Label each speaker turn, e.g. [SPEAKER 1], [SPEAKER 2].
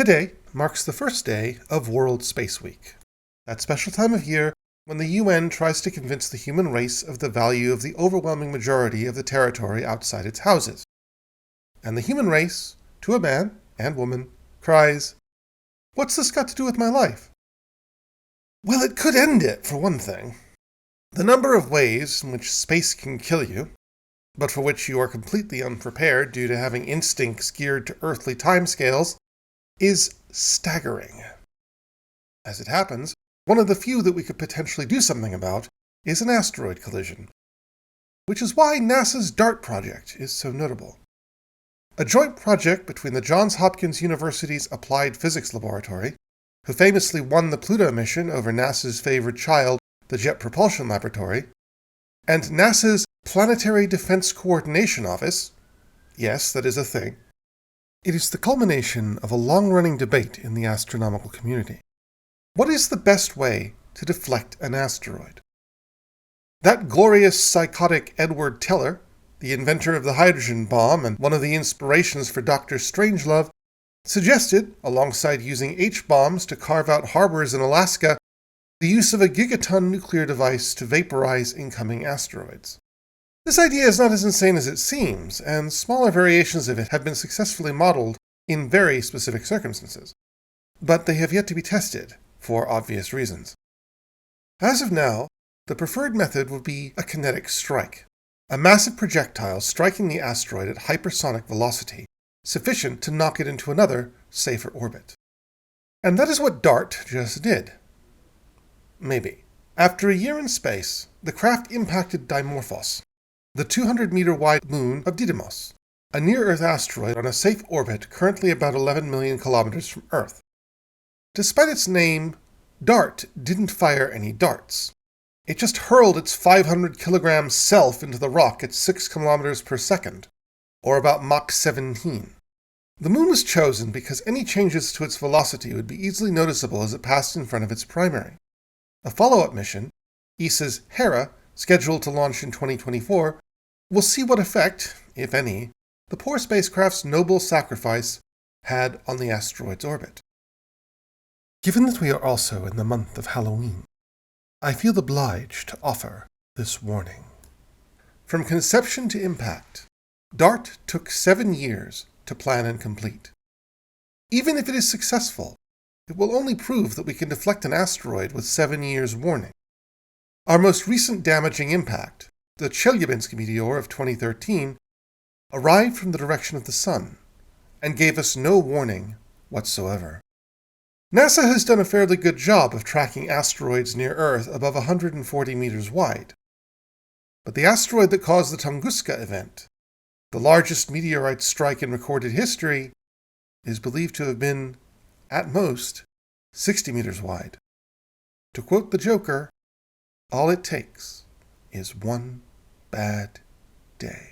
[SPEAKER 1] Today marks the first day of World Space Week, that special time of year when the UN tries to convince the human race of the value of the overwhelming majority of the territory outside its houses. And the human race, to a man and woman, cries, "What's this got to do with my life?" Well, it could end it, for one thing. The number of ways in which space can kill you, but for which you are completely unprepared due to having instincts geared to earthly timescales, is staggering. As it happens, one of the few that we could potentially do something about is an asteroid collision, which is why NASA's DART project is so notable. A joint project between the Johns Hopkins University's Applied Physics Laboratory, who famously won the Pluto mission over NASA's favorite child, the Jet Propulsion Laboratory, and NASA's Planetary Defense Coordination Office. Yes, that is a thing. It is the culmination of a long-running debate in the astronomical community. What is the best way to deflect an asteroid? That glorious psychotic Edward Teller, the inventor of the hydrogen bomb and one of the inspirations for Dr. Strangelove, suggested, alongside using H-bombs to carve out harbors in Alaska, the use of a gigaton nuclear device to vaporize incoming asteroids. This idea is not as insane as it seems, and smaller variations of it have been successfully modeled in very specific circumstances. But they have yet to be tested, for obvious reasons. As of now, the preferred method would be a kinetic strike, a massive projectile striking the asteroid at hypersonic velocity, sufficient to knock it into another, safer orbit. And that is what DART just did. Maybe. After a year in space, the craft impacted Dimorphos, the 200-meter-wide moon of Didymos, a near-Earth asteroid on a safe orbit currently about 11 million kilometers from Earth. Despite its name, DART didn't fire any darts. It just hurled its 500-kilogram self into the rock at 6 kilometers per second, or about Mach 17. The moon was chosen because any changes to its velocity would be easily noticeable as it passed in front of its primary. A follow-up mission, ESA's Hera, scheduled to launch in 2024, will see what effect, if any, the poor spacecraft's noble sacrifice had on the asteroid's orbit. Given that we are also in the month of Halloween, I feel obliged to offer this warning. From conception to impact, DART took 7 years to plan and complete. Even if it is successful, it will only prove that we can deflect an asteroid with 7 years warning. Our most recent damaging impact, the Chelyabinsk meteor of 2013, arrived from the direction of the Sun and gave us no warning whatsoever. NASA has done a fairly good job of tracking asteroids near Earth above 140 meters wide. But the asteroid that caused the Tunguska event, the largest meteorite strike in recorded history, is believed to have been, at most, 60 meters wide. To quote the Joker, all it takes is one bad day.